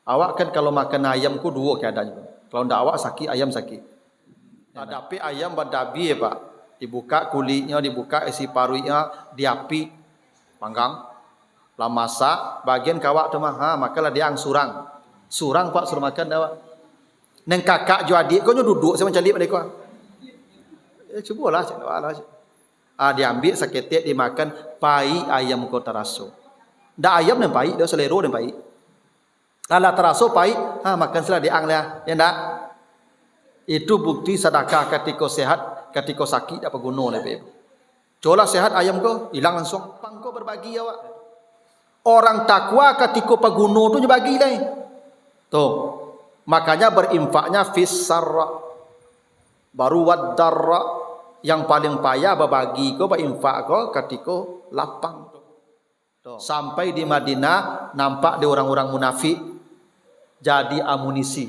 Awak kan kalau makan ayam ku dua keadaannya. Kalau ndak awak sakit, ayam sakit. Tapi ayam berdabi ya Pak. Dibuka kulitnya, dibuka isi parunya, diapi, panggang. Lah masak, bagian kawak tu mah, makalah dia surang. Surang Pak suruh makan awak. Neng kakak jo adik kau duduk sama calik pada kau. Cubalah cak lah. Diambil saketek dimakan pai ayam kau teraso. Ndak ayam dan pai, dia selero dan pai. Kalau teraso pai, makan sila diang lah. Ya ndak? Itu bukti sedekah ketika sehat, ketika sakit apa guna lebih. Cola sehat ayam kau hilang langsung. Pang kau berbagi awak. Orang takwa ketika paguno tu bagi lah. Tuh. Makanya berinfaknya fis sarra. Baru wad darra, yang paling payah berbagi kau berinfak kau ketika lapang. Tuh. Sampai di Madinah nampak di orang-orang munafik jadi amunisi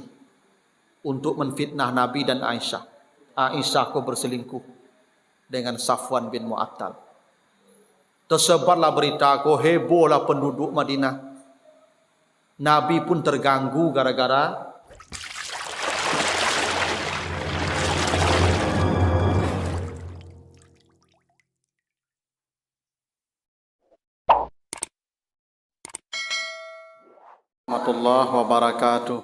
untuk menfitnah Nabi dan Aisyah. Aisyah kau berselingkuh dengan Safwan bin Mu'attal. Tersebarlah berita kau, hebohlah penduduk Madinah. Nabi pun terganggu gara-gara warahmatullahi wabarakatuh.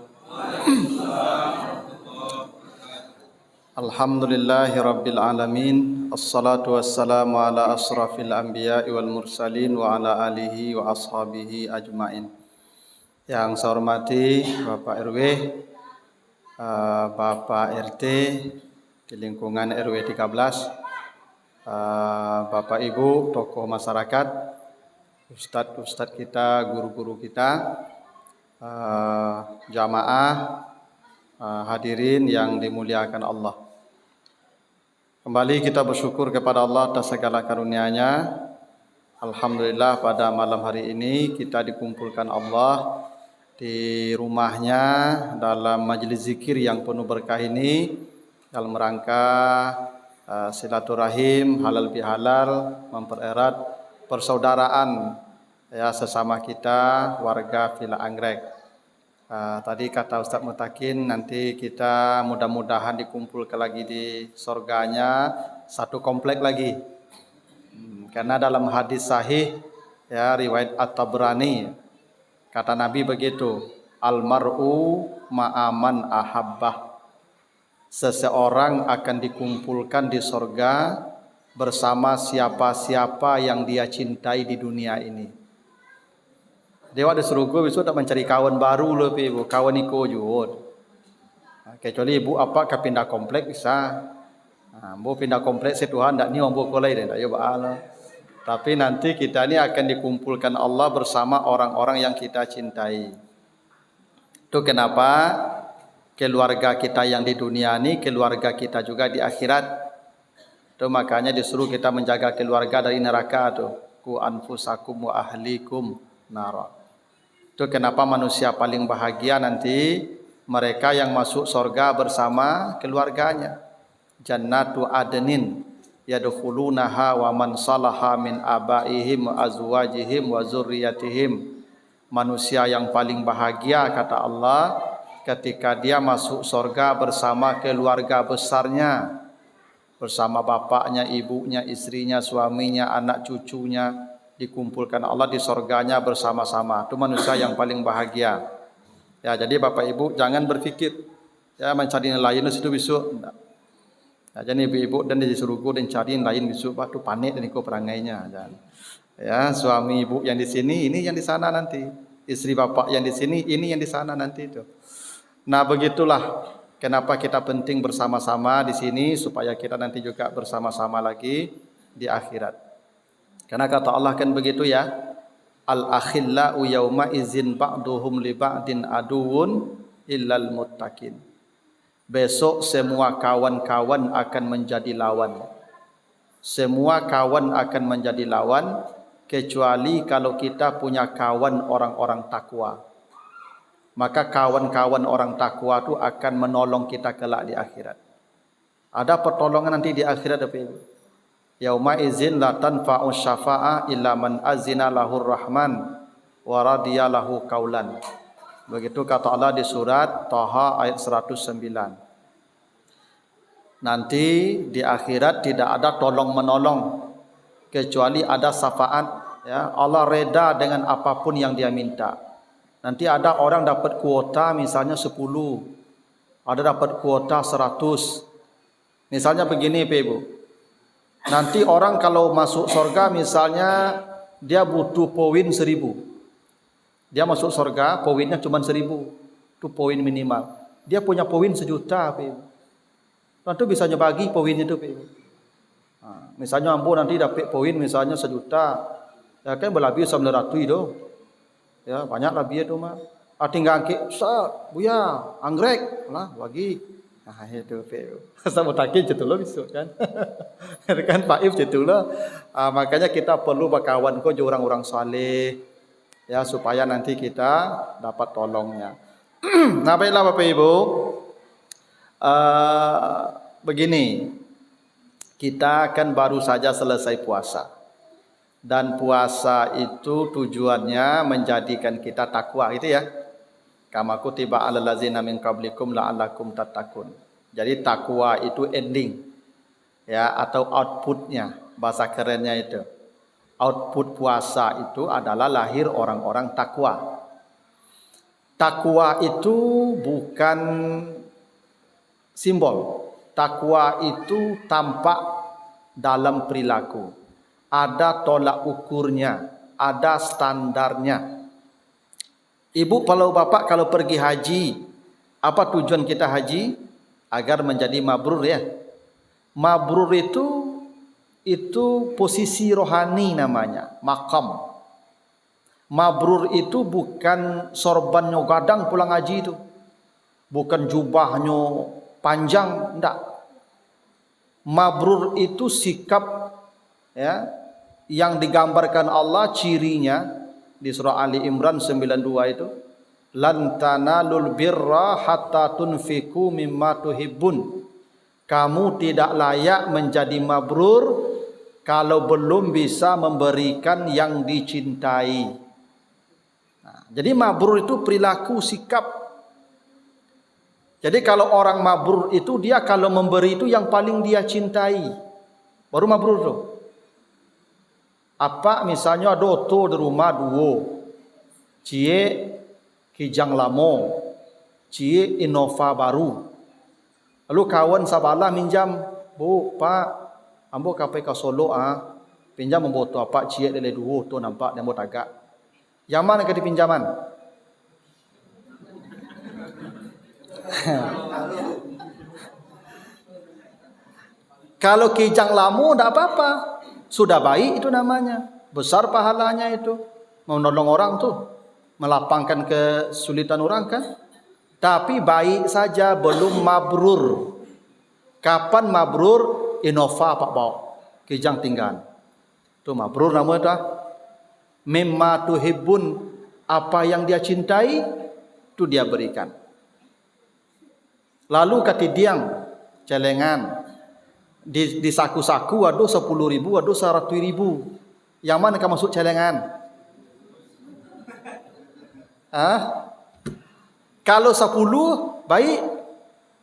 Alhamdulillahi rabbil alamin. Assalatu wassalamu ala asrafil anbiya'i wal mursalin wa ala alihi wa ashabihi ajmain. Yang saya hormati Bapak RW, Bapak RT di lingkungan RW 13, Bapak Ibu tokoh masyarakat, Ustadz kita, guru-guru kita, jamaah, hadirin yang dimuliakan Allah. Kembali kita bersyukur kepada Allah atas segala karunia-Nya. Alhamdulillah pada malam hari ini kita dikumpulkan Allah di rumahnya dalam majelis zikir yang penuh berkah ini dalam rangka silaturahim halal bihalal, mempererat persaudaraan ya sesama kita warga Villa Anggrek. Tadi kata Ustaz Mutakin nanti kita mudah-mudahan dikumpulkan lagi di surganya satu komplek lagi. Karena dalam hadis sahih ya riwayat At-Tabrani kata Nabi begitu, almar'u ma'aman ahabbah. Seseorang akan dikumpulkan di surga bersama siapa-siapa yang dia cintai di dunia ini. Dewa di surga besok tak mencari kawan baru lebih ibu, kawan iko jud. Kecuali ibu apa ke pindah komplek bisa. Bu pindah komplek Tuhan tak ni orang bu kolai dan tak yo baal. Tapi nanti kita ni akan dikumpulkan Allah bersama orang-orang yang kita cintai. Itu kenapa keluarga kita yang di dunia ni, keluarga kita juga di akhirat. Itu makanya disuruh kita menjaga keluarga dari neraka tu. Ku anfusakum wa ahlikum nara. Itu kenapa manusia paling bahagia nanti mereka yang masuk surga bersama keluarganya. Jannatu adnin yadkhulunaha wa man salaha min abaihim wa azwajihim wa zurriyatihim. Manusia yang paling bahagia kata Allah ketika dia masuk surga bersama keluarga besarnya, bersama bapaknya, ibunya, istrinya, suaminya, anak cucunya, dikumpulkan Allah di surganya bersama-sama. Itu manusia yang paling bahagia. Ya, jadi Bapak Ibu jangan berfikir ya mencari yang lain itu besok. Ya, jadi ibu-ibu dan di surga dan cari yang lain besok batu panik dan ikut perangainya. Ya, suami ibu yang di sini, ini yang di sana nanti. Istri bapak yang di sini, ini yang di sana nanti itu. Nah, begitulah kenapa kita penting bersama-sama di sini supaya kita nanti juga bersama-sama lagi di akhirat. Karena kata Allah kan begitu ya. Al-akhillau yauma izin ba'duhum li ba'din aduun illal muttaqin. Besok semua kawan-kawan akan menjadi lawan. Semua kawan akan menjadi lawan kecuali kalau kita punya kawan orang-orang takwa. Maka kawan-kawan orang takwa itu akan menolong kita kelak di akhirat. Ada pertolongan nanti di akhirat apa itu? Yauma izin la tanfa'u syafa'a illa man azina lahur rahman wa radiya lahu qaulan. Begitu kata Allah di surat Thaha ayat 109. Nanti di akhirat tidak ada tolong menolong kecuali ada syafaat, ya. Allah reda dengan apapun yang dia minta. Nanti ada orang dapat kuota misalnya 10, ada dapat kuota 100. Misalnya begini Pak Ibu. Nanti orang kalau masuk surga misalnya dia butuh poin 1000. Dia masuk surga poinnya cuma 1000. Itu poin minimal. Dia punya poin 1.000.000 Pak Ibu. Tentu bisa bagi poin itu Pak Ibu. Misalnya ambo nanti dapat poin misalnya 1.000.000. Ya kan berlebih 900 itu. Ya, banyak lebih itu mah. Tinggal ke Ustaz, Buya, anggrek lah bagi. Nah, itu Pak Ibu. Saya mau takin gitu loh besok kan. Kan Pak Ibu gitu loh. Makanya kita perlu berkawan kok orang-orang saleh ya supaya nanti kita dapat tolongnya. Nah, baiklah Bapak Ibu. Begini, kita kan baru saja selesai puasa, dan puasa itu tujuannya menjadikan kita takwa, itu ya. Kama kutiba alal ladzina min qablikum la'allakum tattaqun. Jadi takwa itu ending, ya, atau outputnya, bahasa kerennya itu. Output puasa itu adalah lahir orang-orang takwa. Takwa itu bukan simbol. Takwa itu tampak dalam perilaku. Ada tolak ukurnya, ada standarnya. Ibu, kalau bapak kalau pergi haji, apa tujuan kita haji? Agar menjadi mabrur ya. Mabrur itu posisi rohani namanya, makam. Mabrur itu bukan sorban gadang pulang haji itu. Bukan jubahnya panjang, enggak. Mabrur itu sikap, ya, yang digambarkan Allah cirinya di surah Ali Imran 92 itu. Lan tanalul birra hatta tunfiku mimma tuhibbun. Kamu tidak layak menjadi mabrur kalau belum bisa memberikan yang dicintai. Nah, jadi mabrur itu perilaku, sikap. Jadi kalau orang mabrur itu dia kalau memberi itu yang paling dia cintai, baru mabrur tuh. Apa misalnya doto di rumah duo, cie kijang lamo, cie Innova baru. Lalu kawan sabala minjam, Bu, Pak, ambo kape ke Solo pinjam memboto apa cie lele duo tu nampak dia mau tagak. Yang mana ke dipinjaman? Kalau kijang lamu tidak apa-apa, sudah baik itu namanya, besar pahalanya itu, menolong orang tuh, melapangkan kesulitan orang kan. Tapi baik saja, belum mabrur. Kapan mabrur? Innova pak bawa, kijang tinggal. Itu mabrur namanya. Mimma tuhibbun, apa yang dia cintai itu dia berikan. Lalu katidiang celengan di saku-saku aduh 10.000, aduh 100.000. Yang mana kamu masuk celengan? Kalau 10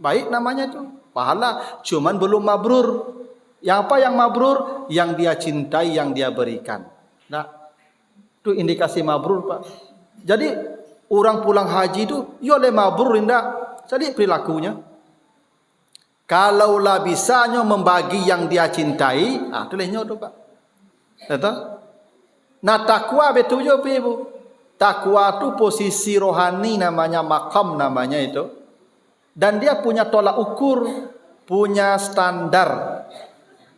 baik namanya itu pahala, cuman belum mabrur. Yang apa yang mabrur? Yang dia cintai, yang dia berikan. Nah, itu indikasi mabrur Pak. Jadi orang pulang haji itu yo le mabrur indah. Jadi perilakunya. Kalaulah bisanya membagi yang dia cintai, itu lehnya tu Pak. Betul? Nah, takwa betul je Ibu. Takwa tu posisi rohani namanya, makam namanya itu. Dan dia punya tolak ukur, punya standar.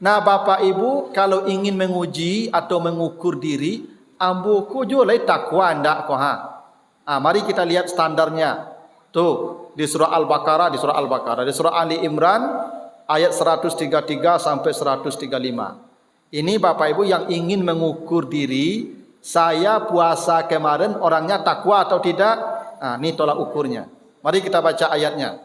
Nah, Bapak Ibu kalau ingin menguji atau mengukur diri, ambuku juga takwa ndak kok mari kita lihat standarnya. Tuh, di surah Al-Baqarah, di surah Ali Imran ayat 133 sampai 135. Ini Bapak Ibu yang ingin mengukur diri, saya puasa kemarin orangnya takwa atau tidak? Nah, ini tolak ukurnya. Mari kita baca ayatnya.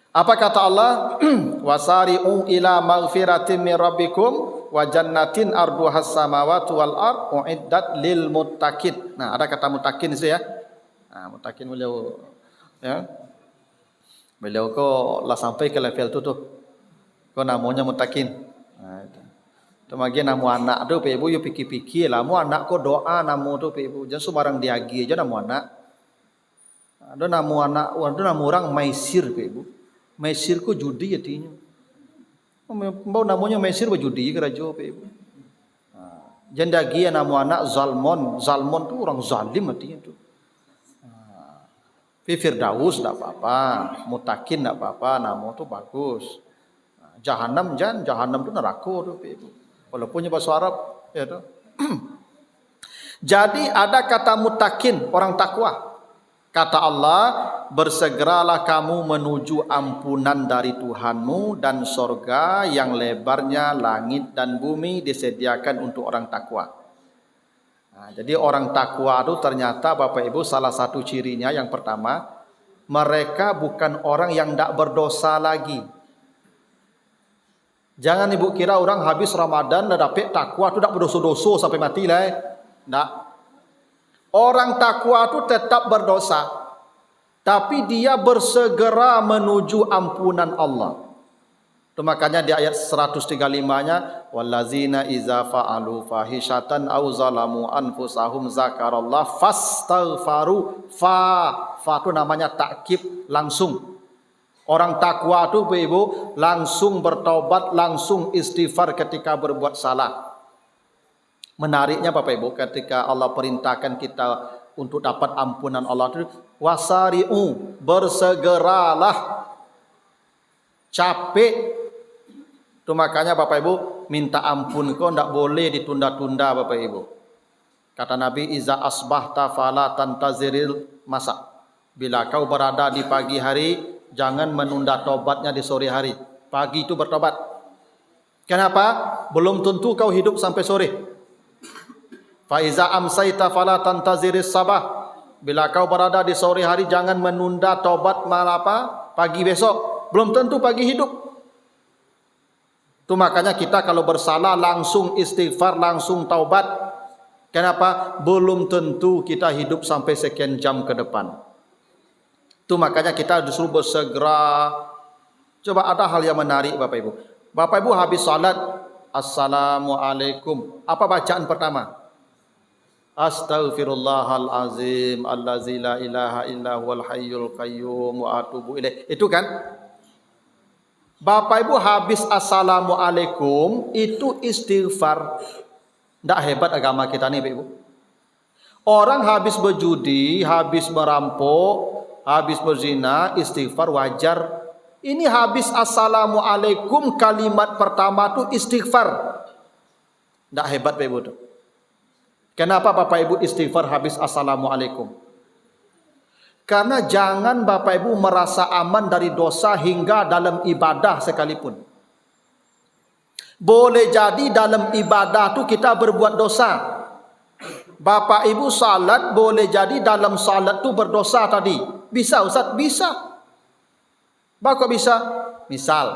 Apa kata Allah? Wasari'u ila maghfiratin min rabbikum wa jannatin arduhas samawati wal ard uiddat lil muttaqin. Nah, ada kata muttaqin itu ya. Mutakin beliau, ya. Beliau ko lah sampai ke level tu. Ko namanya mutakin. Itu. Temagian namu anak tu pe ibu yo pikir-pikir lah, mu anak ko doa namu tu pe ibu. Jangan sembarang diagi aja namu anak. Ada namu anak, ada namu orang maisir pe ibu. Maisir ko judi artinya. Mau namanya maisir berjudi kerajo pe ibu. Jandagi namu anak Zalmon. Zalmon tu orang zalim artinya tu. Firdaus tak apa-apa, Mutakin tak apa-apa, nama tu bagus. Jahannam Jahannam tu neraka tu ibu. Walaupun bahasa Arab ya tu. Jadi ada kata Mutakin, orang takwa. Kata Allah, bersegeralah kamu menuju ampunan dari Tuhanmu dan sorga yang lebarnya langit dan bumi disediakan untuk orang takwa. Jadi orang takwa itu ternyata Bapak Ibu salah satu cirinya yang pertama, mereka bukan orang yang tidak berdosa lagi. Jangan ibu kira orang habis Ramadan dah dapat takwa itu tidak berdosa-dosa sampai mati lah. Tidak. Orang takwa itu tetap berdosa, tapi dia bersegera menuju ampunan Allah. Itu makanya di ayat 135-nya, wallazina iza fa'alu fahishatan aw zalamu anfusahum zakarallah fastaghfaru. Fa itu namanya takkib, langsung. Orang takwa itu ibu langsung bertaubat, langsung istighfar ketika berbuat salah. Menariknya Bapak Ibu, ketika Allah perintahkan kita untuk dapat ampunan Allah itu, wasari'u, bersegeralah, capek. Itu makanya Bapak Ibu minta ampun kau tidak boleh ditunda-tunda Bapak Ibu. Kata Nabi, iza asbahta fala tantaziril masa. Bila kau berada di pagi hari, jangan menunda tobatnya di sore hari. Pagi itu bertobat. Kenapa? Belum tentu kau hidup sampai sore. Fa iza amsaita fala tantaziris sabah. Bila kau berada di sore hari, jangan menunda tobat malah pagi besok. Belum tentu pagi hidup. Itu makanya kita kalau bersalah langsung istighfar, langsung taubat. Kenapa? Belum tentu kita hidup sampai sekian jam ke depan. Itu makanya kita disuruh bersegera. Coba ada hal yang menarik Bapak Ibu. Bapak Ibu habis salat, Assalamualaikum. Apa bacaan pertama? Astaghfirullahalazim allazi la ilaha illa huwal hayyul qayyum wa atubu ilaih. Itu kan? Bapak Ibu habis Assalamualaikum itu istighfar. Tidak hebat agama kita nih Bapak Ibu. Orang habis berjudi, habis merampok, habis berzina, istighfar wajar. Ini habis Assalamualaikum, kalimat pertama itu istighfar. Tidak hebat Bapak Ibu. Kenapa Bapak Ibu istighfar habis Assalamualaikum? Karena jangan Bapak Ibu merasa aman dari dosa hingga dalam ibadah sekalipun. Boleh jadi dalam ibadah tu kita berbuat dosa. Bapak Ibu salat, boleh jadi dalam salat tu berdosa tadi. Bisa Ustaz? Bisa. Bapak bisa? Misal,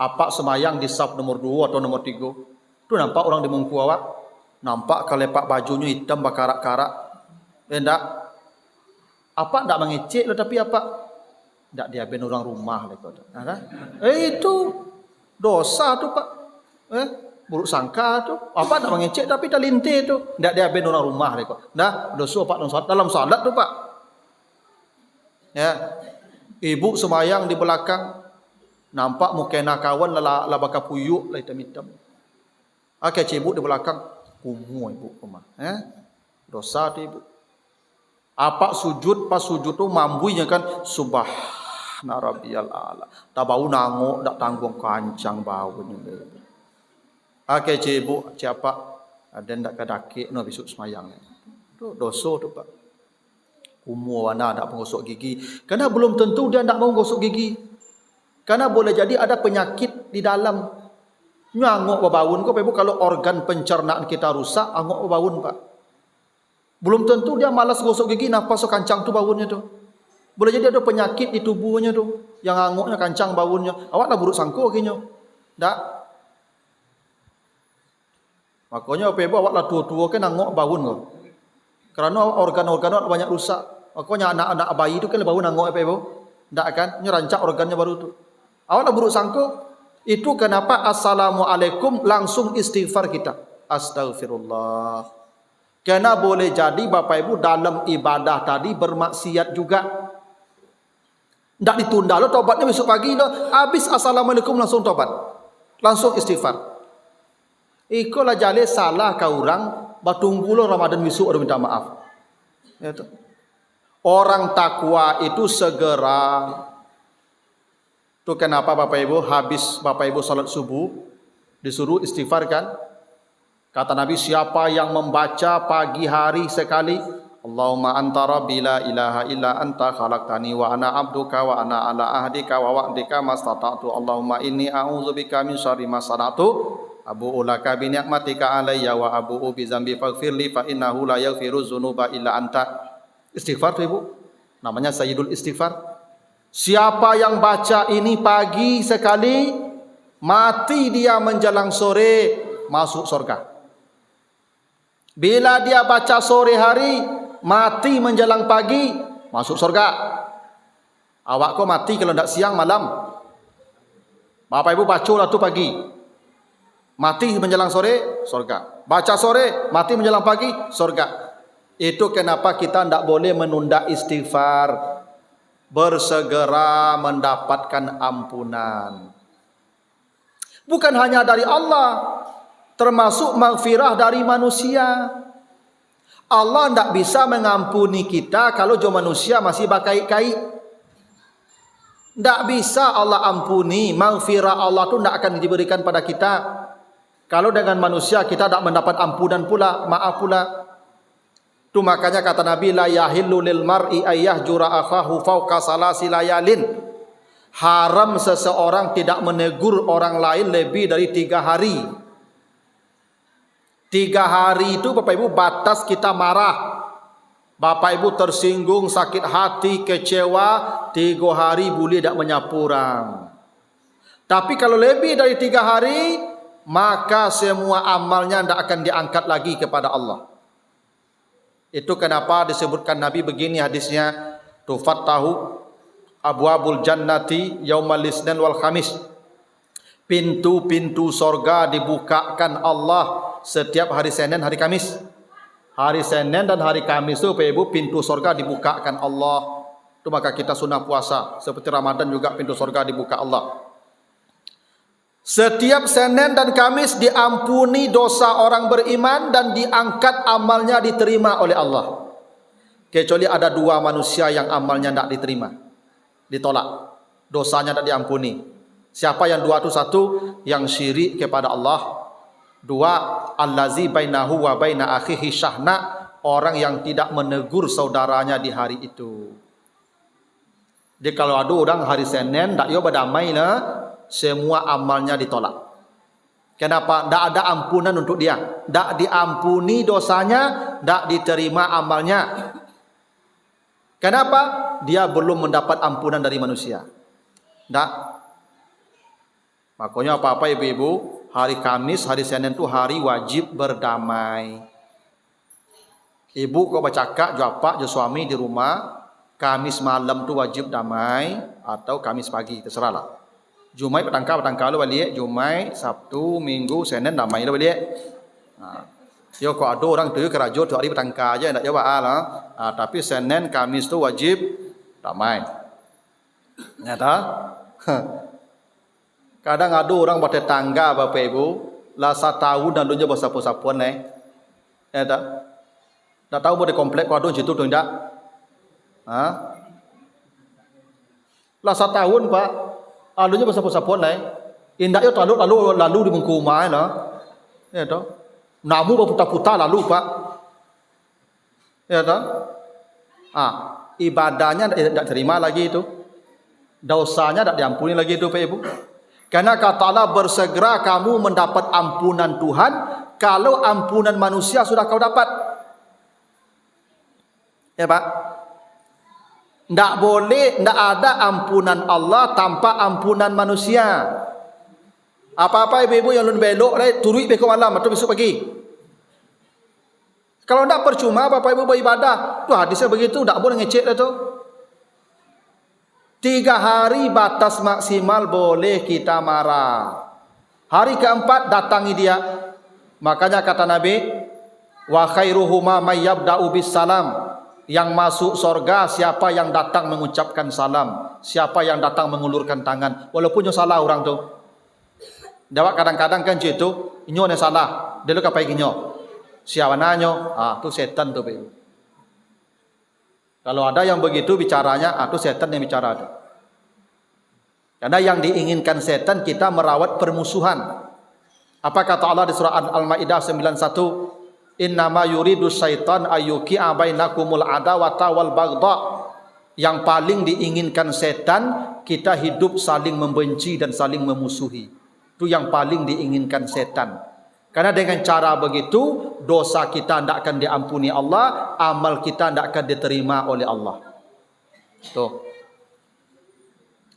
apa semayang di saf nomor 2 atau nomor 3. Tu nampak orang di mungku awak. Nampak kalepak bajunya hitam bakarak-karak. Enggak. Apa tidak mengecek lah, tapi apa? Tidak diaben orang rumah. Itu dosa tu Pak. Buruk sangka tu. Apa tidak mengecek tapi tak lintir tu. Tidak diaben orang rumah. Nah, dosa Pak dalam salat tu Pak. Ya, ibu semayang di belakang. Nampak mukena kawan lah bakal puyuk lah hitam-hitam. Cibuk di belakang. Kumuh ibu rumah. Dosa tu ibu. Apa sujud, pas sujud tu mambuinya kan subhana rabbiyal a'la. Tak bau nangok, tak tanggung kancang bau ni. Cibuk siapa? Ada ndak kadakik no besok semayang. Tu dosa tu Pak. Umur mana nak menggosok gigi. Karena belum tentu dia nak mau gosok gigi. Karena boleh jadi ada penyakit di dalam. Ngangok babaun kok Ibu, kalau organ pencernaan kita rusak, angok babaun Pak. Belum tentu dia malas gosok gigi, nafas kancang tu baunya tu. Boleh jadi ada penyakit di tubuhnya tu, yang angoknya kancang baunya. Awak dah buruk sangko kinya. Tak. Makanya apa Ibu awak lah tua-tua kan angok baun kau. Kerana organ-organ awak banyak rusak. Makanya anak-anak bayi itu kan baru nangok apa ibu? Tak kan? Nyerancak organnya baru tu. Awak nak buruk sangka. Itu kenapa assalamualaikum langsung istighfar kita. Astaghfirullah. Karena boleh jadi Bapak Ibu dalam ibadah tadi bermaksiat juga. Tak ditunda lo tobatnya besok pagi lo. Habis assalamualaikum langsung tobat. Langsung istighfar. Ikolah jale salah kau orang. Batunggu lo Ramadan besok ada minta maaf. Ya tu. Orang takwa itu segera. Tu kenapa Bapak Ibu habis Bapak Ibu salat subuh disuruh istighfar kan? Kata Nabi, siapa yang membaca pagi hari sekali, Allahumma anta rabbi la ilaha illa anta khalaqtani wa ana abduka wa ana ala ahdika wa wa'dika mastata'tu. Allahumma inni a'udzubika min syarri ma sana'tu. Abu'u laka bi ni'matika alayya wa abu'u bi dzambi faghfirli fa innahu la yaghfiru dzunuba illa anta. Istighfar tu Ibu. Namanya Sayyidul Istighfar. Siapa yang baca ini pagi sekali, mati dia menjelang sore, masuk surga. Bila dia baca sore hari, mati menjelang pagi, masuk surga. Awak kau mati kalau tidak siang malam. Bapak Ibu baca lah tu pagi. Mati menjelang sore, surga. Baca sore, mati menjelang pagi, surga. Itu kenapa kita tidak boleh menunda istighfar. Bersegera mendapatkan ampunan. Bukan hanya dari Allah, termasuk maghfirah dari manusia. Allah tidak bisa mengampuni kita kalau jo manusia masih bakait-kait. Tidak bisa Allah ampuni. Maghfirah Allah itu tidak akan diberikan pada kita kalau dengan manusia kita tidak mendapat ampunan pula, maaf pula. Itu makanya kata Nabi, la yahillu lil mar'i ayyahjura akhahu fawqa salasi layalin. Haram seseorang tidak menegur orang lain lebih dari 3 hari. 3 hari itu Bapak Ibu batas kita marah. Bapak Ibu tersinggung, sakit hati, kecewa, 3 hari boleh tak menyapu orang. Tapi kalau lebih dari 3 hari, maka semua amalnya tidak akan diangkat lagi kepada Allah. Itu kenapa disebutkan Nabi begini hadisnya, tufattahu abwabul jannati yaumal isnin wal khamis. Pintu-pintu sorga dibukakan Allah setiap hari Senin, hari Kamis. Hari Senin dan hari Kamis itu Bapak Ibu pintu sorga dibukakan Allah. Itu maka kita sunnah puasa. Seperti Ramadan juga pintu sorga dibuka Allah. Setiap Senin dan Kamis diampuni dosa orang beriman dan diangkat amalnya diterima oleh Allah. Kecuali ada 2 manusia yang amalnya tidak diterima, ditolak, dosanya tidak diampuni. Siapa yang 2 itu? 1 yang syirik kepada Allah. 2 allazi bainahu wa baina akhihi syahna, orang yang tidak menegur saudaranya di hari itu. Jadi kalau ada orang hari Senin tak yo berdamai lah, semua amalnya ditolak. Kenapa? Tidak ada ampunan untuk dia. Tidak diampuni dosanya, tidak diterima amalnya. Kenapa? Dia belum mendapat ampunan dari manusia. Tidak. Makanya apa-apa ibu-ibu, hari Kamis, hari Senin itu hari wajib berdamai. Ibu kau bercakap, jawab jo suami di rumah, Kamis malam tu wajib damai atau Kamis pagi, terserahlah. Jumaat petangkal lo balik, Jumaat, Sabtu, Minggu, Senin damai lo balik. Yo kok ada orang tu kerajo 2 hari petangkal aja ndak jawab lah. Tapi Senin, Kamis tu wajib damai. Nyata? Kadang ada orang bertetangga Bapak Ibu, lah 1 tahun dan dunia bersapu-sapuan ya tak? Tak tahu boleh komplek kau ada situ tu ndak? Lah 1 tahun Pak. Alunya bersapu-sapuan indak yo lalu di mengkumai lah. Ya toh. Namu berputar-putar lalu Pak. Ya toh. Ibadahnya tidak terima lagi itu. Dosanya tidak diampuni lagi itu Pak Ibu. Karena kata Allah, bersegera kamu mendapat ampunan Tuhan kalau ampunan manusia sudah kau dapat. Ya Pak. Tidak boleh, tidak ada ampunan Allah tanpa ampunan manusia. Apa-apa ibu-ibu yang belok, turut besok malam atau besok pagi. Kalau tidak percuma Bapak Ibu beribadah. Tu hadisnya begitu, tak boleh ngecek dah tu. 3 hari batas maksimal boleh kita marah. Hari keempat datangi dia. Makanya kata Nabi, wa khairuhuma may yabda'u bis salam. Yang masuk sorga siapa yang datang mengucapkan salam, siapa yang datang mengulurkan tangan, walaupun yang salah orang tu. Dawak kadang-kadang kan itu, inyo yang salah, dia lu kapai inyo. Siapa nanyo? Tu setan tu. Kalau ada yang begitu bicaranya, tu setan yang bicara tu. Karena yang diinginkan setan kita merawat permusuhan. Apa kata Allah di surah Al-Maidah 91? Innama yuridu syaitan ayyuki'a bainakumul adawata wal baghdha. Yang paling diinginkan setan kita hidup saling membenci dan saling memusuhi. Itu yang paling diinginkan setan. Karena dengan cara begitu dosa kita tidak akan diampuni Allah, amal kita tidak akan diterima oleh Allah. Tuh.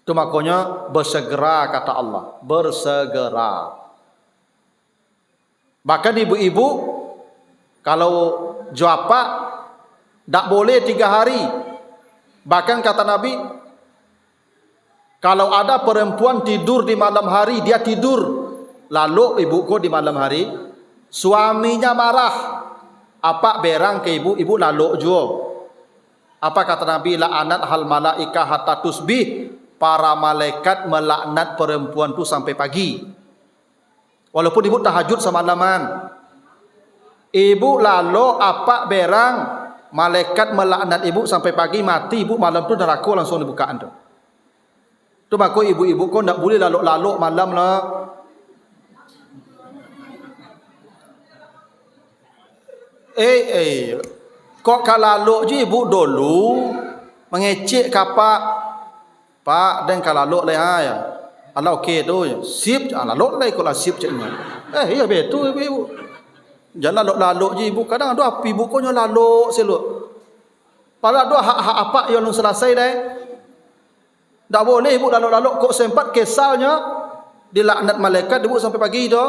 Itu makanya bersegera kata Allah, bersegera. Bahkan ibu-ibu kalau juapa tak boleh 3 hari. Bahkan kata Nabi, kalau ada perempuan tidur di malam hari, dia tidur lalu ibuku di malam hari, suaminya marah. Apa berang ke ibu, ibu lalu juga. Apa kata Nabi, la'anat hal malaika hatta tusbih. Para malaikat melaknat perempuan tu sampai pagi. Walaupun ibu tahajud semalaman. Ibu lalu apa berang, malaikat melaknat ibu sampai pagi, mati ibu malam tu neraka langsung dibukaan tu. Tu maka ibu-ibu kau tak boleh lalu-lalu malam lah. Kok kalau je ibu dulu mengecek kapak pak dan kalau lah ya. Allah okey tu sip lalu lah ikutlah sip caknya. Ya betul ibu. Jangan lalu-lalu je ibu. Kadang ada api ibu kau lalu seluk. Pada ada hak-hak apa yang belum selesai dah. Tak boleh ibu lalu-lalu kok sempat kesalnya dilaknat malaikat ibu sampai pagi tu.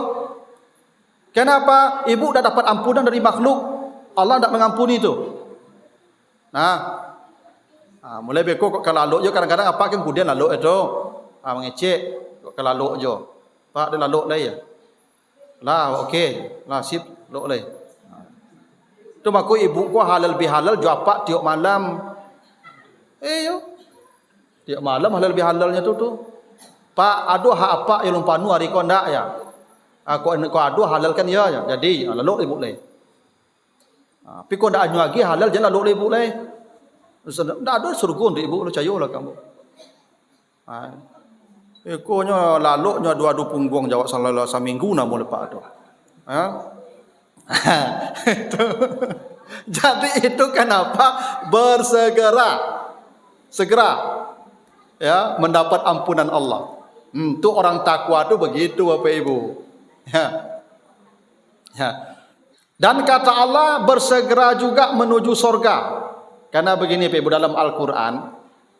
Kenapa? Ibu dah dapat ampunan dari makhluk. Allah tak mengampuni tu. Mulai beko kok lalu je kadang-kadang apa kan kemudian lalu itu. Mengecek kok lalu je. Pak dia lalu lah ya. Lah okey. Lah sip lalu lah. Tu maku ibu ku halal bihalal juapak tiap malam. Yo. Tiap malam halal bihalalnya tu. Pak adu hak apa yang lumpanu hari kau ndak ya? Kau adu halal kan ya. Jadi lalu ibu leh. Tapi kau ndak anu lagi halal jangan lalu ibu leh. Ndak ada surga untuk ibu, percayalah kamu. Kau nya lalu nya dua punggung jawab salah seminggu nak mau lepas tu. Jadi itu kenapa segera ya mendapat ampunan Allah. Tu orang takwa tu begitu Bapak Ibu. Ya. Dan kata Allah bersegera juga menuju surga. Karena begini Bapak Ibu dalam Al-Quran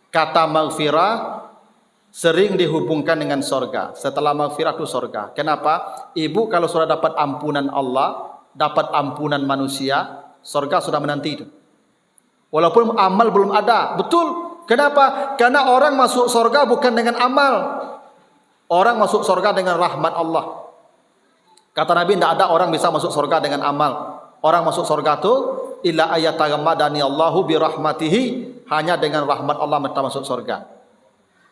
kata maghfirah sering dihubungkan dengan surga. Setelah maghfirah itu surga. Kenapa? Ibu kalau sudah dapat ampunan Allah, dapat ampunan manusia, surga sudah menanti itu. Walaupun amal belum ada. Betul. Kenapa? Karena orang masuk surga bukan dengan amal. Orang masuk surga dengan rahmat Allah. Kata Nabi, tidak ada orang bisa masuk surga dengan amal. Orang masuk surga itu illa ayatagammadani Allahu bi rahmatihi, hanya dengan rahmat Allah mereka masuk surga.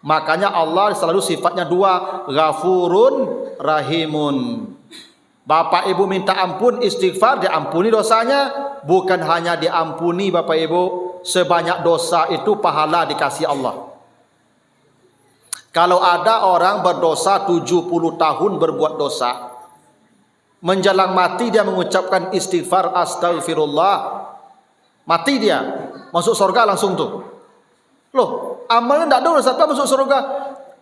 Makanya Allah selalu sifatnya dua, ghafurun rahimun. Bapak Ibu minta ampun, istighfar, diampuni dosanya. Bukan hanya diampuni Bapak Ibu, sebanyak dosa itu pahala dikasih Allah. Kalau ada orang berdosa 70 tahun berbuat dosa, menjelang mati dia mengucapkan istighfar, astagfirullah, mati dia, masuk surga langsung tuh. Loh, amalnya tidak ada sampai masuk surga.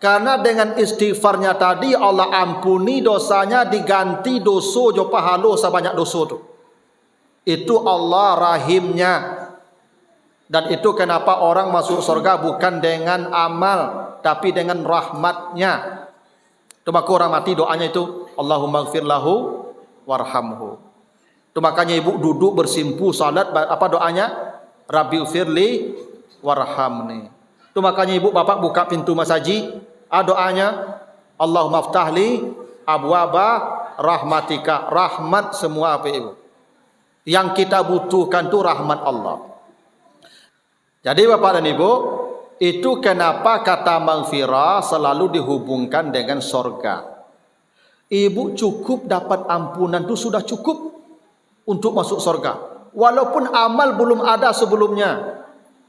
Karena dengan istighfarnya tadi Allah ampuni dosanya, diganti dosa jo pahala sebanyak dosa tu. Itu Allah rahimnya. Dan itu kenapa orang masuk surga bukan dengan amal, tapi dengan rahmatnya. Itu maka orang mati doanya itu Allahumma gfir lahu warhamhu. Itu Itu makanya ibu duduk bersimpu salat, apa doanya? Rabbi firli warhamni. Itu makanya ibu bapak buka pintu masaji, doanya Allahumma ftahli abwaba rahmatika. Rahmat semua apa ibu? Yang kita butuhkan itu rahmat Allah. Jadi bapak dan ibu, itu kenapa kata maghfirah selalu dihubungkan dengan sorga. Ibu cukup dapat ampunan itu sudah cukup untuk masuk sorga. Walaupun amal belum ada sebelumnya.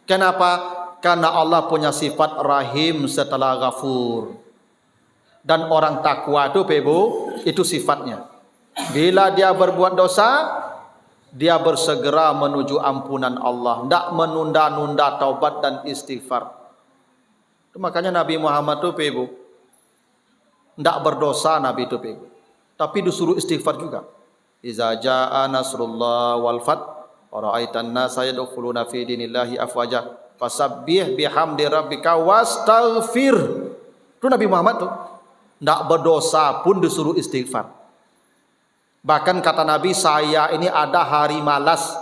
Kenapa? Karena Allah punya sifat rahim setelah ghafur. Dan orang takwa itu ibu, itu sifatnya. Bila dia berbuat dosa, dia bersegera menuju ampunan Allah, tidak menunda-nunda taubat dan istighfar. Itu makanya Nabi Muhammad itu ibu, tidak berdosa Nabi itu ibu, tapi disuruh istighfar juga. Iza jaa nasrullah wal fath wa ra'aitan nasa yadkhuluna fi dinillahi afwaja fasabbih bihamdi rabbika wastaghfir. Itu Nabi Muhammad tuh tidak berdosa pun disuruh istighfar. Bahkan kata Nabi, saya ini ada hari malas.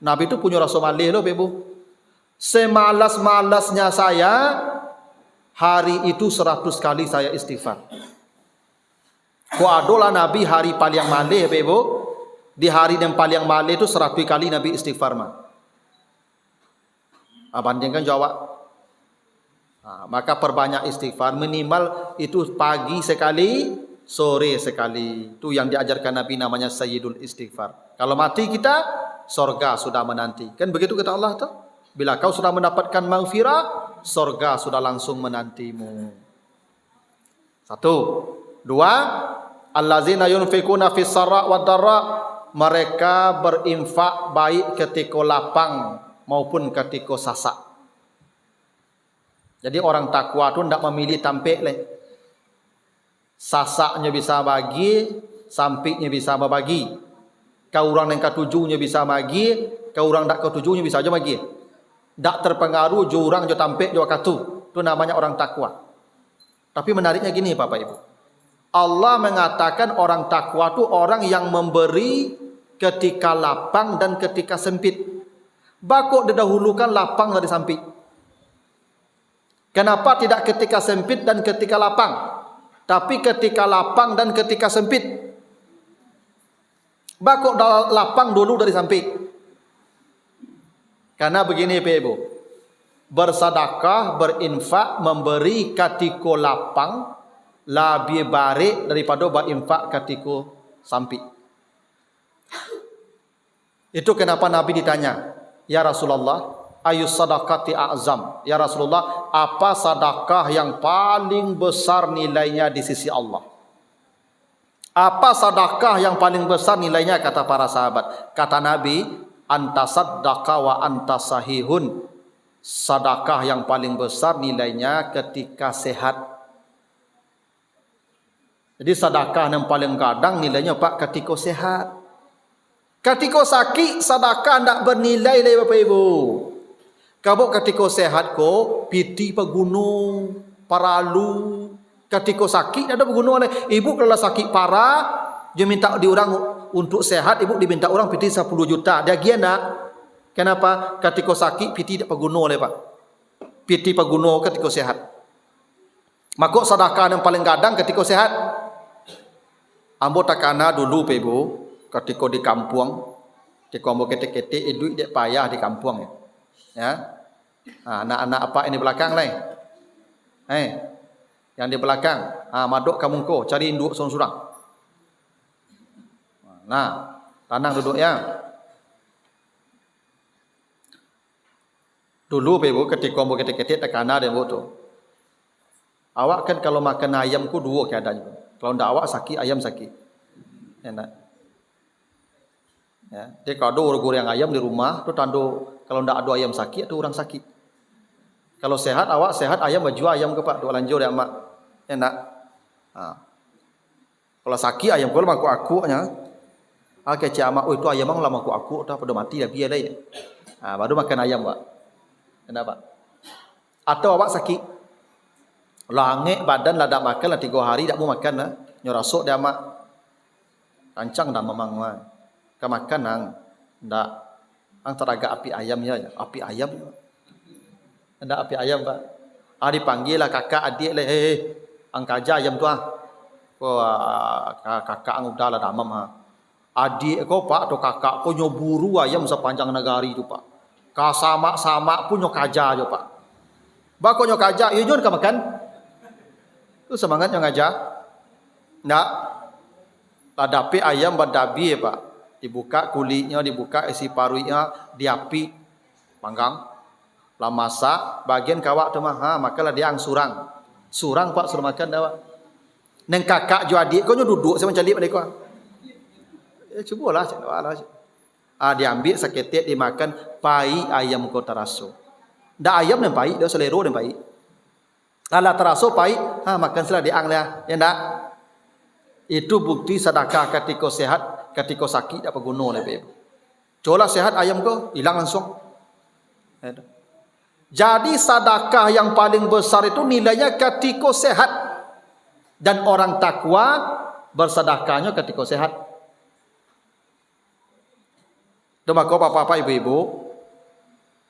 Nabi itu punya rasa malih loh ibu. Semalas-malasnya saya, hari itu 100 kali saya istighfar. Kau adalah Nabi hari paling malih ibu. Di hari yang paling malih itu 100 kali Nabi istighfar mah. Bandingkan jawab. Maka perbanyak istighfar, minimal itu pagi sekali, sore sekali. Itu yang diajarkan Nabi, namanya Sayyidul Istighfar. Kalau mati kita, sorga sudah menanti. Kan begitu kata Allah tuh. Bila kau sudah mendapatkan maghfirah, sorga sudah langsung menantimu. 1. 2. Allazina yunfikuna fis sarra wad darra. Mereka berinfak baik ketika lapang maupun ketika sasak. Jadi orang takwa itu tidak memilih tampik leh. Sasaknya bisa bagi, sampiknya bisa berbagi. Kau orang yang ketujuhnya bisa bagi, kau orang tak ketujuhnya bisa aja bagi. Tak terpengaruh jurang jo tampik jo katu. Itu namanya orang takwa. Tapi menariknya gini Bapak Ibu. Allah mengatakan orang takwa itu orang yang memberi ketika lapang dan ketika sempit. Bakok didahulukan lapang dari sempit. Kenapa tidak ketika sempit dan ketika lapang? Tapi ketika lapang dan ketika sempit. Bakok lapang dulu dari sempit. Karena begini Ibu. Bersedekah, berinfak, memberi ketika lapang lebih baik daripada berinfak ketika sempit. Itu kenapa Nabi ditanya, "Ya Rasulullah, ayus sadaqati a'zam?" Ya Rasulullah, apa sedekah yang paling besar nilainya di sisi Allah? Apa sedekah yang paling besar nilainya, kata para sahabat? Kata Nabi, anta saddaqa wa anta sahihun. Sedekah yang paling besar nilainya ketika sehat. Jadi sedekah yang paling kadang nilainya Pak ketika sehat. Ketika sakit sedekah tidak bernilai lagi Bapak Ibu. Kabuk ketika sehat ko piti pegunung paralu. Ketika sakit ada pegunung oleh ibu. Kalau sakit parah dia minta diorang untuk sehat, ibu diminta orang piti 10 juta. Dia gian nak. Kenapa? Ketika sakit piti tak pegunung oleh Pak. Piti pegunung ketika sehat. Maka sedekah yang paling kadang ketika sehat. Ambo takana dulu Pak Ibu, ketika di kampung, ketika ambo ketik-ketik duit dia payah di kampung ya. Ya. Anak-anak apa ini belakang lah. Yang di belakang, maduk kamu ko cari induk sorang-sorang. Nah, tanang duduk ya. Dulu Ibu ketika ambo ketik-ketik takana dia tu. Awak kan kalau makan ayam ku dua keadaannya. Kalau ndak awak sakit, ayam sakit. Enak. Ya, dia kalau ada goreng ayam di rumah, tu tando kalau ndak ada ayam sakit, tu orang sakit. Kalau sehat, awak sehat, ayam baju ayam ke Pak, dua lanjur ya mak. Enak. Kalau sakit ayam kalau maku akunya. Kecik amak, itu ayam mang lama aku dah pada mati dah biar dah. Baru makan ayam Pak. Kenapa? Atau awak sakit. Langit badan lah dak makan lah 3 hari dak mau makan lah. Nyorasuk dia mak. Rancang dah memang mah. Ke makan nang ndak ang teraga api ayam ya. Api ayam. Ndak api ayam Pak. Dipanggil lah kakak adik lah, ang kaja ayam tu kakak ang udah lah damam Adik kau Pak atau kakak kau nyoburu ayam sepanjang negari tu Pak. Sama pun nyokaja jo Pak. Bako nyokaja, iyo jon ka makan. Tu semangat nyokaja. Ndak. Ladapi ayam badabi Pak. Dibuka kulitnya, dibuka isi parunya, diapi panggang. Lah masak bagian kawak tu mah makalah dia ang surang Pak suruh makan dah neng kakak jo adik kau duduk saya mencari pada kau cubalah diambil saketek dimakan pai ayam kau teraso ndak ayam dan pai dia selero dan pai ala teraso pai makan selah diang lah ya ndak itu bukti sedekah ketika sehat ketika sakit apa guna le cola sehat ayam kau hilang langsung Jadi sedekah yang paling besar itu nilainya ketika sehat. Dan orang takwa bersedekahnya ketika sehat. Maka bapak-bapak ibu-ibu,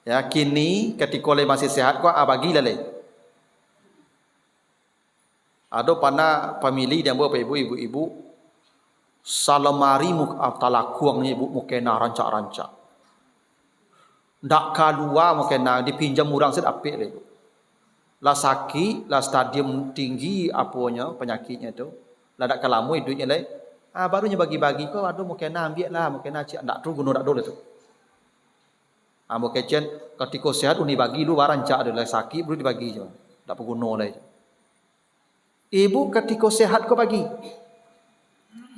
ya kini ketika le masih sehat kau bagi lele. Ada pana pemilih dan bapak ibu-ibu salamari talakuang ibu mukena rancak-rancak. Ndak kalua mungkin dipinjam orang set apik le. Lah sakit, lah stadium tinggi apanya penyakitnya tu. Lah dak kalamu duitnya le. Barunya bagi-bagi kau aduh mungkin ambil lah mungkin cik ndak tu guna dak dole tu. Mungkin ketika sehat uni bagi lu rancak adalah sakit baru dibagi je. Ndak berguna le. Ibu ketika sehat kau bagi.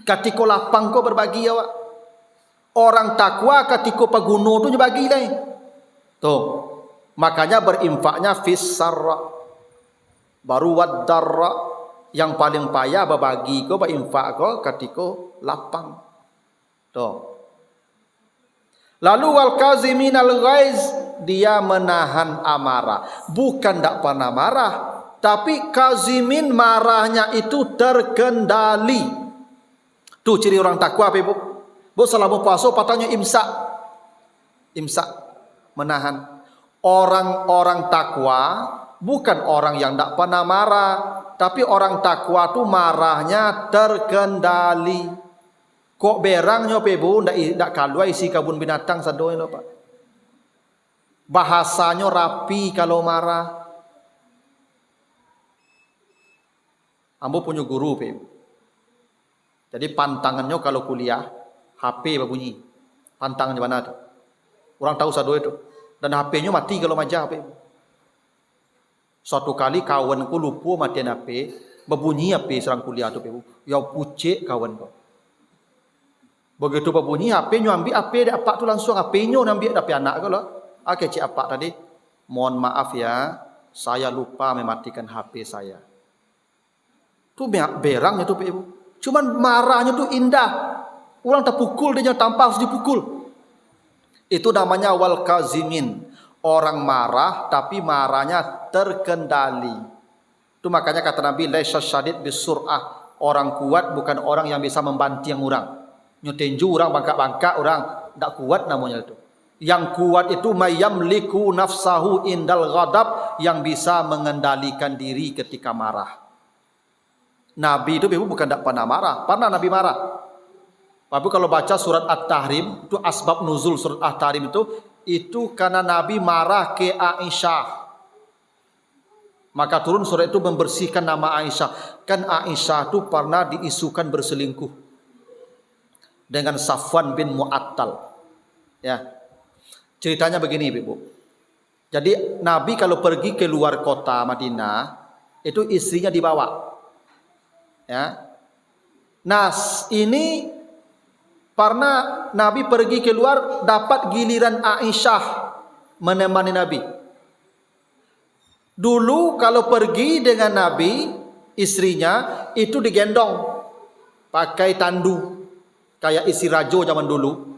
Ketika lapang kau berbagi awak. Orang takwa ketika paguna tu je bagi le. Tuh, makanya berinfaknya fis-sarra. Baru wad-darra yang paling payah berbagi kau berinfak kau ketika lapang. Tuh. Lalu wal kaziminal ghaiz, dia menahan amarah. Bukan tak pernah marah, tapi kazimin marahnya itu terkendali. Tuh ciri orang takwa apa Ibu? Bu selama puasa patahnya imsak. Imsak. Menahan. Orang-orang takwa bukan orang yang tak pernah marah, tapi orang takwa tu marahnya terkendali. Kok berangnya Ibu ndak kalua isi kebun binatang sadonya Pak. Bahasanya rapi kalau marah. Ambo punya guru Ibu. Jadi pantangannya kalau kuliah HP berbunyi. Pantangannya mana tu? Orang tahu sado itu. Dan HP-nya mati kalau majah HP. Suatu kali kawanku lupa matian HP, berbunyi HP serang kuliah tu Ibu. Ya pucik kawan kau. Begitu berbunyi HP-nya ambil HP dak apa tu langsung HP-nya ambil tapi anak kau lah. Cik apa tadi? Mohon maaf ya, saya lupa mematikan HP saya. Tu berangnya tu Ibu. Cuman marahnya tu indah. Orang terpukul dia tanpa harus dipukul. Itu namanya wal kazimin. Orang marah tapi marahnya terkendali. Itu makanya kata Nabi laisa syadid bisur'ah. Orang kuat bukan orang yang bisa membanting orang. Nyotenju orang bangkak-bangkak orang tak kuat namanya itu. Yang kuat itu mayamliku nafsahu indal ghadab, yang bisa mengendalikan diri ketika marah. Nabi itu bukan tak pernah marah. Pernah Nabi marah. Tapi kalau baca surat At-Tahrim, itu asbab nuzul surat At-Tahrim itu karena Nabi marah ke Aisyah. Maka turun surat itu membersihkan nama Aisyah. Kan Aisyah itu pernah diisukan berselingkuh dengan Safwan bin Mu'attal. Ya. Ceritanya begini Ibu. Jadi Nabi kalau pergi ke luar kota Madinah, itu istrinya dibawa. Ya. Nah, ini pernah Nabi pergi keluar dapat giliran Aisyah menemani Nabi. Dulu kalau pergi dengan Nabi, istrinya itu digendong pakai tandu kayak isi rajo zaman dulu.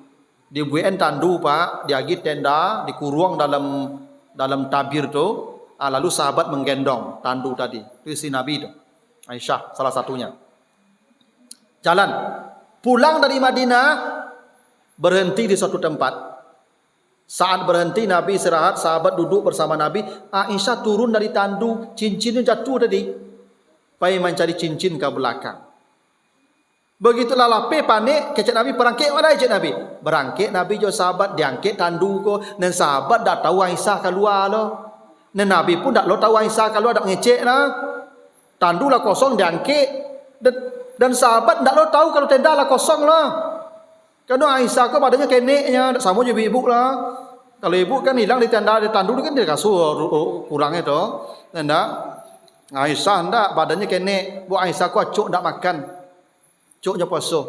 Dibuat tandu Pak, diagi tenda, dikurung dalam tabir tu, lalu sahabat menggendong tandu tadi. Itu isi Nabi itu. Aisyah salah satunya. Jalan pulang dari Madinah, berhenti di suatu tempat. Saat berhenti Nabi istirahat, sahabat duduk bersama Nabi. Aisyah turun dari tandu, cincinnya jatuh tadi. Pai mencari cincin ke belakang. Begitulah lape panik kecek Nabi perangkit mana kecek Nabi? Berangkit Nabi jo sahabat diangkit tandu ko, dan sahabat dak tahu Aisyah keluar lo. Dan Nabi pun dak lo tahu Aisyah keluar, dak ngecek lah. Tandu lah kosong diangkit, dan sahabat dak lo tahu kalau tenda lah kosong lah. Karena Aisyah ko badannya keneknya, dak sama je ibu lah. Kalau ibu kan hilang di tenda, di tandu kan di kasur kurangnya tu. Dan dak Aisyah ndak badannya kenek, bu Aisyah ko acuk ndak makan. Cuknya puasa.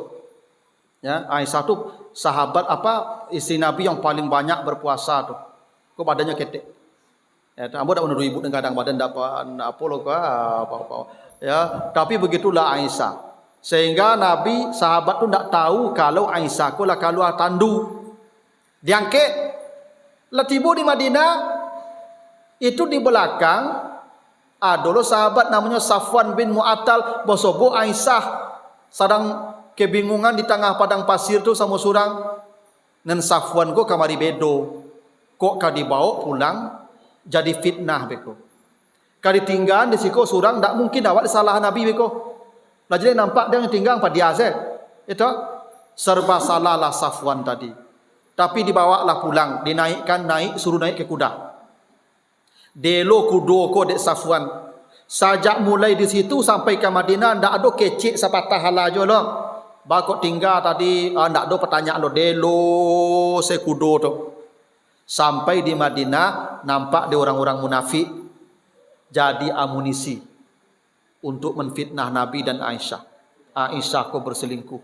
Ya, Aisyah tu sahabat istri Nabi yang paling banyak berpuasa tu. Kau badannya ketek. Ya, ambo dak menuduh ibu kadang badan dak apa lo apa. Ya, tapi begitulah Aisyah. Sehingga Nabi sahabat tu ndak tahu kalau Aisyah ko lah keluar tandu. Diangkat lah tiba di Madinah. Itu di belakang ada sahabat namanya Safwan bin Mu'attal bosobo Aisyah sedang kebingungan di tengah padang pasir tu sama surang. Dan Safwan ko kamari bedo. Kok ka dibawa pulang jadi fitnah beko. Ka ditinggal di siko surang ndak mungkin awak salah Nabi beko. Lah jadi nampak dia tinggal apa dia se. Itu serba salah lah Safwan tadi. Tapi dibawalah pulang, dinaikkan suruh naik ke kuda. Delo kudo ko dek Safwan. Sajak mulai di situ sampai ke Madinah ndak ada kecik sepatah halajo lo. Bakok tinggal tadi ndak ada pertanyaan lo delo sekudo tu. Sampai di Madinah nampak di orang-orang munafik jadi amunisi untuk menfitnah Nabi dan Aisyah. Aisyah ko berselingkuh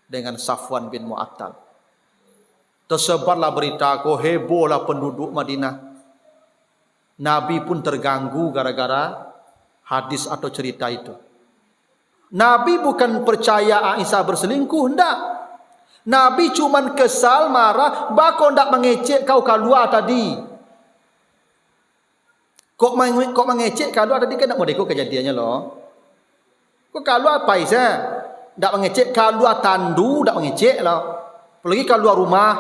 dengan Safwan bin Mu'attal. Tersebarlah berita ko, hebohlah penduduk Madinah. Nabi pun terganggu gara-gara hadis atau cerita itu. Nabi bukan percaya Aisyah berselingkuh, hendak. Nabi cuman kesal, marah, bako ndak mengecek kau keluar tadi. Kok mengecek keluar tadi kan nak modeko kejadiannya loh. Kok keluar apa Aisyah? Ndak mengecek keluar tandu, ndak mengecek lah. Apalagi keluar rumah.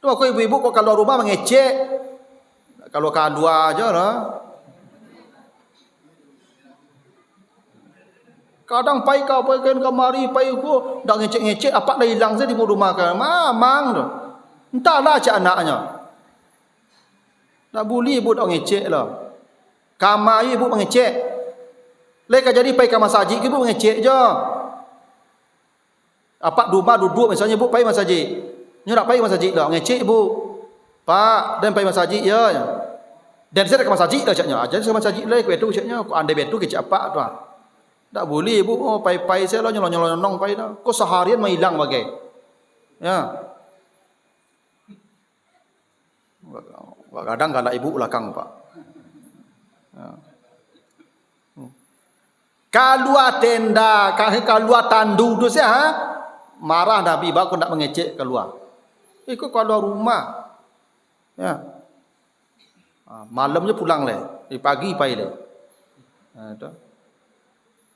Tu aku ibu-ibu kok keluar rumah mengecek. Kalau keluar aja lah. Kadang pai kau kan kamari pai ku dak ngecek-ngecek apa dah hilang saya di rumah kan. Mamang tu. Entahlah cak anaknya. Tak boleh ibu dak ngecek lah. Kamar ibu mengecek. Leka jadi pai ke masjid ibu mengecek je. Apa rumah duduk misalnya ibu pai masjid. Nya dak pai masjid dah ngecek ibu. Pak dan pai masjid ya. Dan saya ke masjid dah caknya. Aja ke masjid lah ke itu caknya. Ku andai betu ke cak apa tu. Tak boleh ibu, pai-pai saya lah nyolong-nyolong pai dah. Kok seharian menghilang bagai. Ya. Kadang kalau ibu belakang pak. Ya. Keluar tenda, keluar tandu tu saya, marah Nabi bak nak mengecek keluar. Ikut keluar rumah. Ya. Malamnya pulang le, di pagi pai le. Itu.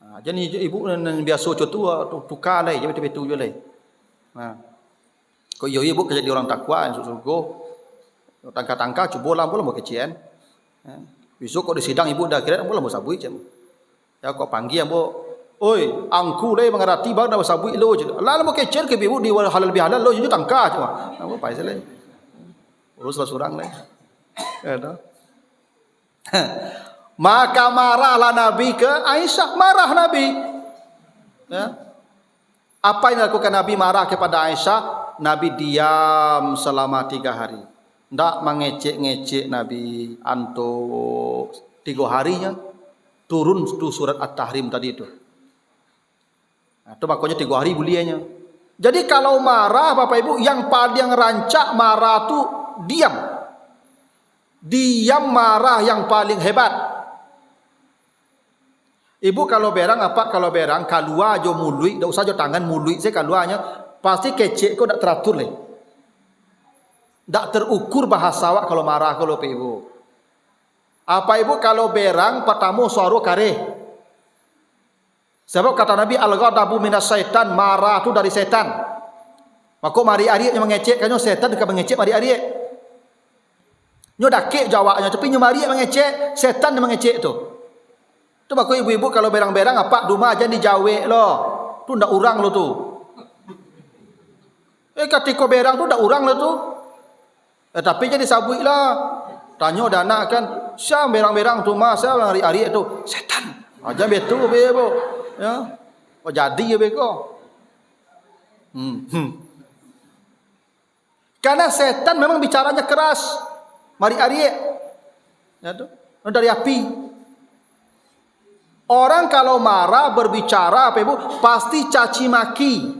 Jadi ibu biasa tu tukar lai, jadi betul je lai. Kau ibu kerja di orang takwa yang surga. Tangka-tangka cuba lah boleh mau kecian. Besok kau di sidang ibu dah kira boleh mau sabui je. Ya kau panggil ambo, oi angku lai mengerti bang dah sabui lo je. Lah mau kecian ke ibu di halal bihalal lo je tangka cuma. Apa pai selai. Uruslah surang lai. Ada. Maka marahlah Nabi ke Aisyah, marah Nabi. Ya. Apa yang dilakukan Nabi marah kepada Aisyah? Nabi diam selama 3 hari. Tidak mengecek-ngecek Nabi. Anto 3 harinya turun tu surat At-Tahrim tadi itu. Nah, itu makanya 3 hari bulianya. Jadi kalau marah Bapak Ibu, yang paling rancak marah tu diam. Diam marah yang paling hebat. Ibu kalau berang apa? Kalau berang keluar jo mului, dak usah jo tangan mului saya keluarnya pasti kecek kau dak teratur le. Dak terukur bahasa awak kalau marah kalau ibu. Apa ibu kalau berang pertama suara kare. Sebab kata Nabi al-ghadabu minas syaitan, marah tu dari setan. Maka mari ariek yang mengecek kan setan dekat mengecek mari ariek. Nyo dakik jawabnya tapi nyo mari mengecek, setan yang mengecek tu. Tu maka ibu-ibu kalau berang-berang apa duma aja dijawek lo. Tu ndak urang lo tu. Ketika berang tu ndak urang lo tu. Tapi jadi sabui lah. Tanya dana kan, siapa berang-berang tu mah, siapa hari-hari itu setan. Aja betul bebo, ya. Oh jadi ya beko. Karena setan memang bicaranya keras. Mari Arya, ya tu, dari api. Orang kalau marah berbicara, bebo, pasti caci maki.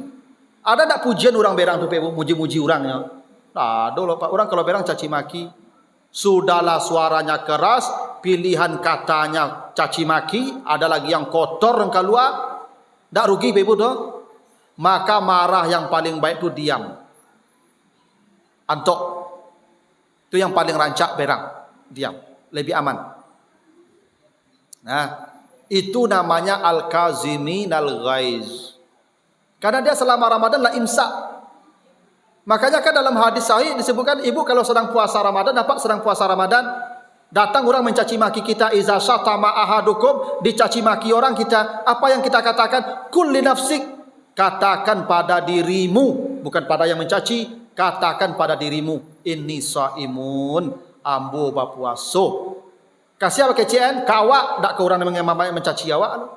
Ada tak pujian orang berang tu bebo, muji-muji orangnya? Ada loh pak, orang kalau berang caci maki. Sudahlah suaranya keras, pilihan katanya caci maki, ada lagi yang kotor yang keluar, tak rugi ibu tu. Maka marah yang paling baik tu diam. Antok, itu yang paling rancak berang, diam, lebih aman. Nah, itu namanya al-kazimin al-ghaiz. Karena dia selama Ramadan lah imsak. Makanya kan dalam hadis sahih disebutkan ibu kalau sedang puasa Ramadan, dapat sedang puasa Ramadan, datang orang mencaci maki kita, iza syatama ahadukum, dicaci maki orang kita, apa yang kita katakan? Kul li nafsik, katakan pada dirimu, bukan pada yang mencaci, katakan pada dirimu, inni shaimun, ambo bapuaso. Kasih apa kecian? Kawak dak ke orang yang mencaci awak.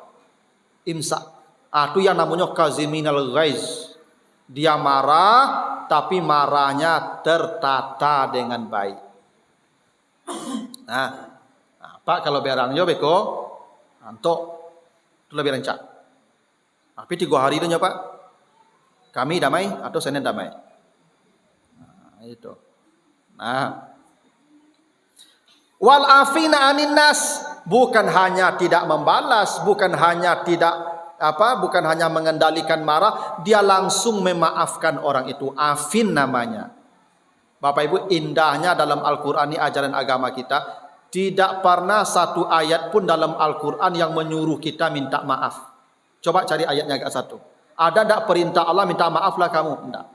Imsak. Itu yang namanya kaziminal ghaiz. Dia marah, tapi marahnya tertata dengan baik. Nah, Pak kalau berangnya beko, antok itu lebih rancak. Tapi 3 hari itu Pak, kami damai atau Senin damai. Nah, itu. Nah, wal afina anin nas, bukan hanya tidak membalas, bukan hanya mengendalikan marah, dia langsung memaafkan orang itu. Afin namanya. Bapak Ibu, indahnya dalam Al-Qur'an ini ajaran agama kita, tidak pernah satu ayat pun dalam Al-Qur'an yang menyuruh kita minta maaf. Coba cari ayatnya agak satu. Ada tak perintah Allah minta maaflah kamu? Tidak.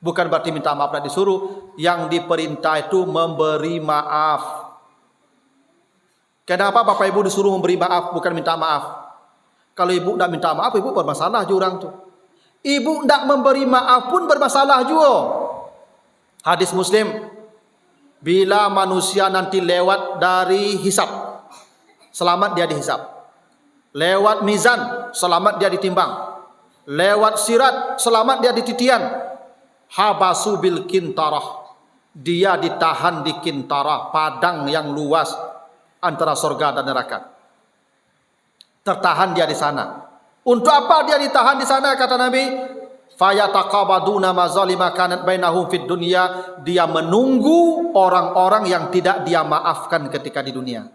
Bukan berarti minta maaf tidak disuruh. Yang diperintah itu memberi maaf. Kenapa Bapak Ibu disuruh memberi maaf, bukan minta maaf? Kalau ibu tidak minta maaf, ibu bermasalah juga orang tu. Ibu tidak memberi maaf pun bermasalah juga. Hadis Muslim, bila manusia nanti lewat dari hisab, selamat dia dihisab. Lewat mizan, selamat dia ditimbang. Lewat sirat, selamat dia dititian. Habasu bil kintarah, dia ditahan di kintarah, padang yang luas antara surga dan neraka. Tertahan dia di sana. Untuk apa dia ditahan di sana? Kata Nabi, fayataqabaduna mazalima kanat bainahum fid dunya, dia menunggu orang-orang yang tidak dia maafkan ketika di dunia.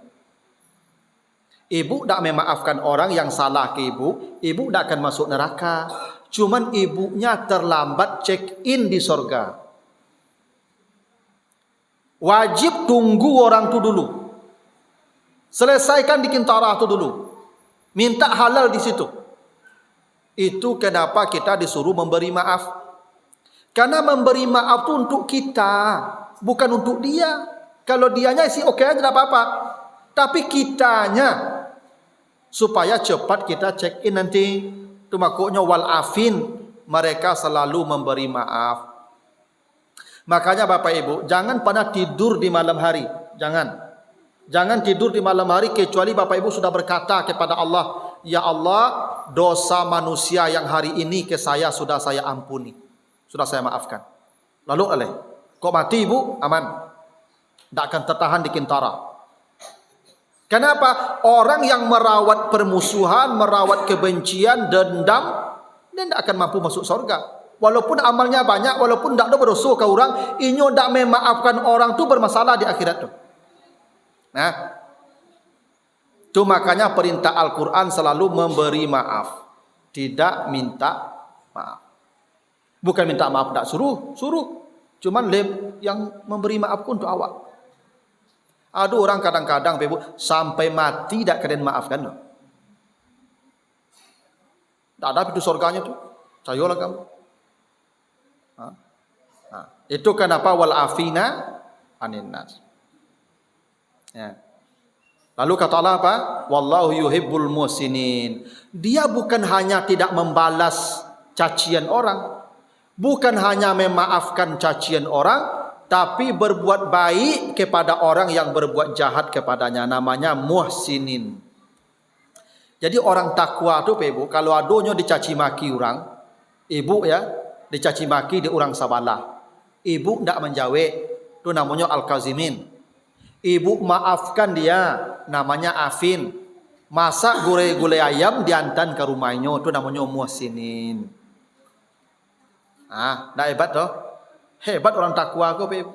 Ibu tidak memaafkan orang yang salah ke ibu tidak akan masuk neraka. Cuman ibunya terlambat check in di surga. Wajib tunggu orang tu dulu. Selesaikan di kintarah tu dulu. Minta halal di situ. Itu kenapa kita disuruh memberi maaf. Karena memberi maaf itu untuk kita, bukan untuk dia. Kalau dianya sih oke aja tidak apa-apa. Tapi kitanya supaya cepat kita check in nanti. Itu makanya wal afin, mereka selalu memberi maaf. Makanya Bapak Ibu, jangan pernah tidur di malam hari. Jangan tidur di malam hari kecuali Bapak Ibu sudah berkata kepada Allah, ya Allah, dosa manusia yang hari ini ke saya sudah saya ampuni, sudah saya maafkan. Lalu kok mati ibu? Aman, tidak akan tertahan di kintara. Kenapa? Orang yang merawat permusuhan, merawat kebencian, dendam, dia tidak akan mampu masuk surga. Walaupun amalnya banyak, walaupun tidak ada berdosa ke orang, inyo tidak memaafkan orang tu bermasalah di akhirat tu. Nah, itu makanya perintah Al-Quran selalu memberi maaf, tidak minta maaf. Bukan minta maaf tidak suruh. Cuman yang memberi maaf pun untuk awak. Ada orang kadang-kadang sampai mati tidak kalian maafkan. Tak ada pintu surganya tu. Sayolah kamu. Itu kenapa wal afina anin nas. Ya. Lalu kata Allah apa? Wallahu yuhibbul muhsinin. Dia bukan hanya tidak membalas cacian orang, bukan hanya memaafkan cacian orang, tapi berbuat baik kepada orang yang berbuat jahat kepadanya. Namanya muhsinin. Jadi orang takwa tu ibu, kalau adonyo dicaci maki orang, ibu ya, dicaci maki di orang sabalah. Ibu ndak menjawe, itu namanya al-kazimin. Ibu maafkan dia, namanya afin. Masak gulai-gulai ayam diantar ke rumahnya, itu namanya muhsinin. Ah, ndak hebat toh? Hebat orang takwa kok, ibu.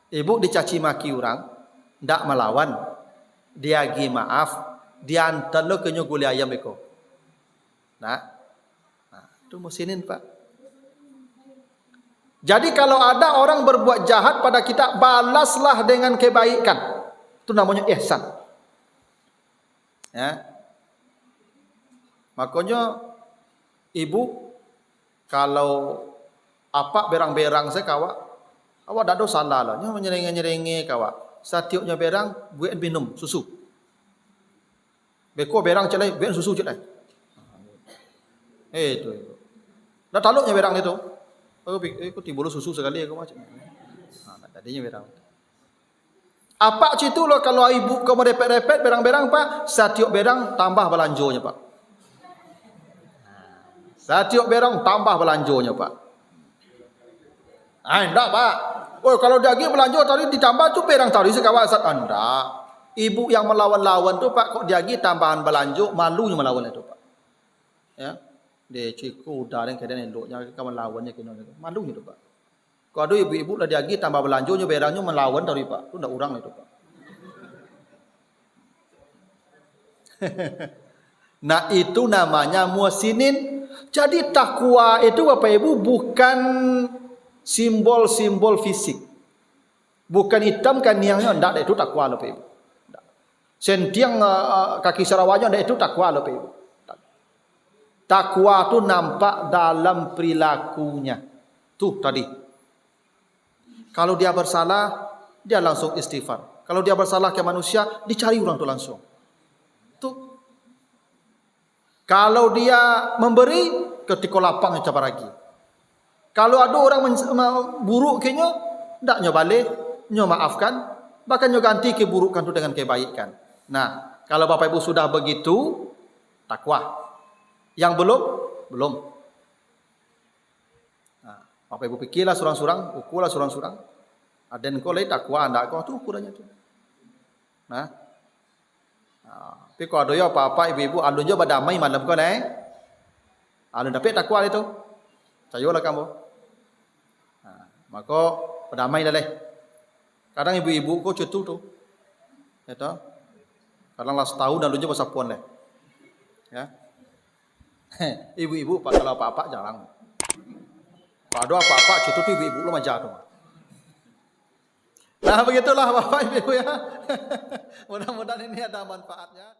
Ibu dicaci maki orang, ndak melawan. Dia gi maaf, diantar lo ke gulai ayam itu. Nah, itu muhsinin, Pak. Jadi kalau ada orang berbuat jahat pada kita, balaslah dengan kebaikan. Itu namanya ihsan. Ya. Makanya ibu kalau apa berang-berang saya kawak, awak dak ada salah lah. Nya menyeringi-nyeringi kawak. Satiuknya berang, buat minum susu. Beko berang celai, buat susu celai. Itu. Dah taluknya berang itu. Aku timbul susu sekali aku macam. Tadinya berang. Apa situ lo kalau ibu kamu repet-repet berang-berang Pak, satiuk berang tambah belanjonya Pak. Satiuk berang tambah belanjonya Pak. Enggak Pak. Oh kalau daging belanja tadi ditambah tu berang tadi sekawan saat anda. Ibu yang melawan-lawan tu Pak kok daging tambahan belanjo, malunya melawan itu Pak. Ya. Dia ciku udah yang keadaan eloknya kawan lawannya kena malunya tu Pak. Kalau ada ibu-ibu lah diagi tambah belanjonya berangnya melawan dari Pak. Itu ndak urang itu Pak. Nah itu namanya muhsinin. Jadi takwa itu Bapak Ibu bukan simbol-simbol fisik. Bukan hitam kan niangnya ndak itu takwa Bapak Ibu. Sentiang kaki sarawanya ndak itu takwa Bapak Ibu. Takwa itu nampak dalam perilakunya. Tuh tadi. Kalau dia bersalah, dia langsung istighfar. Kalau dia bersalah ke manusia, dicari orang tu langsung. Tuh. Kalau dia memberi, ketika lapang coba lagi. Kalau ada orang buruk kayaknya, tak nyobale, maafkan, bahkan ganti keburukan itu dengan kebaikan. Nah, kalau Bapak Ibu sudah begitu, takwa. Yang belum. Nah, Bapak Ibu pikirlah surang-surang, ukurlah surang-surang. Ada yang kau lihat takwa, anda kau tu ukurannya tu. Nah, tapi kalau ada apa-apa ibu-ibu, alun jo berdamai malam kau naik, alun dapat takwa itu, cayolah kamu. Nah, maka berdamai dah leh. Kadang ibu-ibu kau cutu tu, itu. Kadang lah setahun alun jo bersapuan leh. Ya. Ibu-ibu kalau apa-apa jarang. Kalau ada apa-apa cutu tu ibu-ibu lo majar tu. Nah begitulah Bapak Ibu ya. Mudah-mudahan ini ada manfaatnya.